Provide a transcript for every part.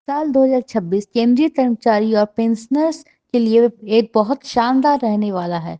साल 2026 केंद्रीय कर्मचारी और पेंशनर्स के लिए एक बहुत शानदार रहने वाला है,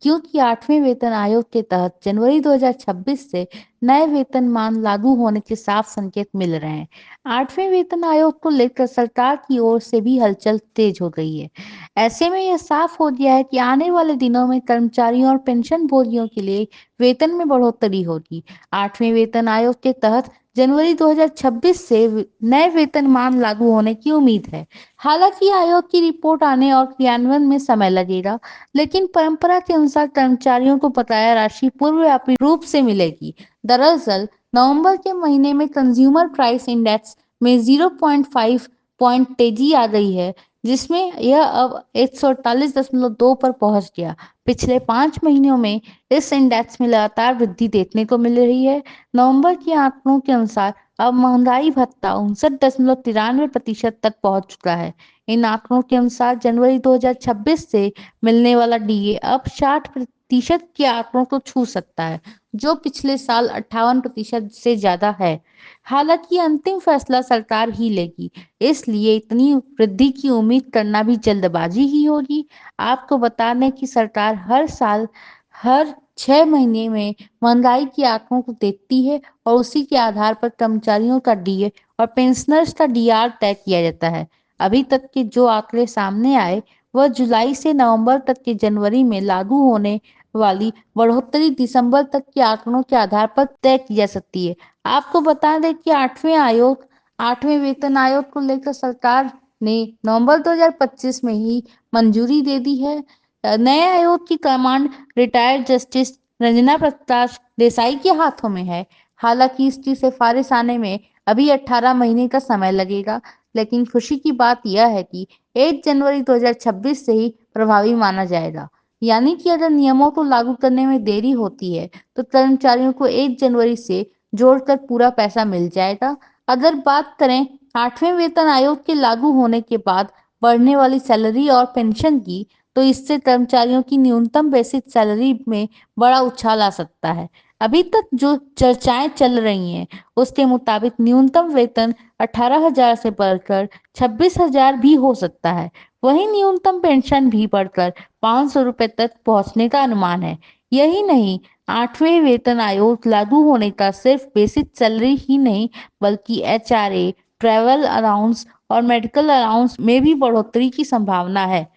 क्योंकि 8वें वेतन आयोग के तहत जनवरी 2026 से नए वेतनमान लागू होने के साफ संकेत मिल रहे हैं। 8वें वेतन आयोग को लेकर सरकार की ओर से भी हलचल तेज हो गई है। ऐसे में यह साफ हो गया है कि आने वाले दिनों में कर्मचारियों और पेंशन भोगियों के लिए वेतन में बढ़ोतरी होगी। 8वें वेतन आयोग के तहत जनवरी 2026 से नए वेतनमान लागू होने की उम्मीद है। हालांकि आयोग की रिपोर्ट आने और क्रियान्वयन में समय लगेगा, लेकिन परंपरा के अनुसार कर्मचारियों को बकाया राशि पूर्वव्यापी रूप से मिलेगी। दरअसल नवंबर के महीने में कंज्यूमर प्राइस इंडेक्स में 0.5 पॉइंट तेजी आ गई है, जिसमें यह अब 148.2 पर पहुंच गया। पिछले 5 महीनों में इस इंडेक्स में लगातार वृद्धि देखने को मिल रही है। नवंबर के आंकड़ों के अनुसार अब महंगाई भत्ता 59.93% तक पहुंच चुका है। इन आंकड़ों के अनुसार जनवरी 2026 से मिलने वाला डीए अब 60% के आंकड़ों को छू सकता है, जो पिछले साल 58% से ज्यादा है। हालांकि अंतिम फैसला सरकार ही लेगी, इसलिए इतनी वृद्धि की उम्मीद करना भी जल्दबाजी ही होगी। आपको बता दें कि सरकार हर साल हर 6 महीने में महंगाई के आंकड़ों को देखती है और उसी के आधार पर कर्मचारियों का डीए और पेंशनर्स का डीआर तय किया जाता है। अभी तक के जो आंकड़े सामने आए, वह जुलाई से नवंबर तक के जनवरी में लागू होने वाली बढ़ोतरी दिसंबर तक के आंकड़ों के आधार पर तय की जा सकती है। आपको बता दें कि 8वें वेतन आयोग को लेकर सरकार ने नवंबर 2025 में ही मंजूरी दे दी है। नए आयोग की command retired justice Ranjana Prakash Desai के हाथों में है। हालांकि इसकी सिफारिश आने में अभी 18 महीने का समय लगेगा, लेकिन खुशी की बात यह है कि 1 जनवरी 2026 से ही प्रभावी माना जाएगा। यानी कि अगर नियमों को लागू करने में देरी होती है, तो कर्मचारियों को 1 जनवरी से जोड़कर पूरा पैसा मिल जाएगा। अगर बात करें 8वें वेतन आयोग के लागू होने के बाद बढ़ने वाली सैलरी और पेंशन की, तो इससे कर्मचारियों की न्यूनतम बेसिक सैलरी में बड़ा उछाल आ सकता है। अभी तक जो चर्चाएं चल रही हैं, उसके मुताबिक न्यूनतम वेतन 18,000 से बढ़कर 26,000 भी हो सकता है। वहीं न्यूनतम पेंशन भी बढ़कर 500 रुपए तक पहुंचने का अनुमान है। यही नहीं, 8वें वेतन आयोग लागू होने का सिर्फ बेसिक सैलरी ही नहीं, बल्कि एचआरए, ट्रैवल अलाउंस और मेडिकल अलाउंस में भी बढ़ोतरी की संभावना है।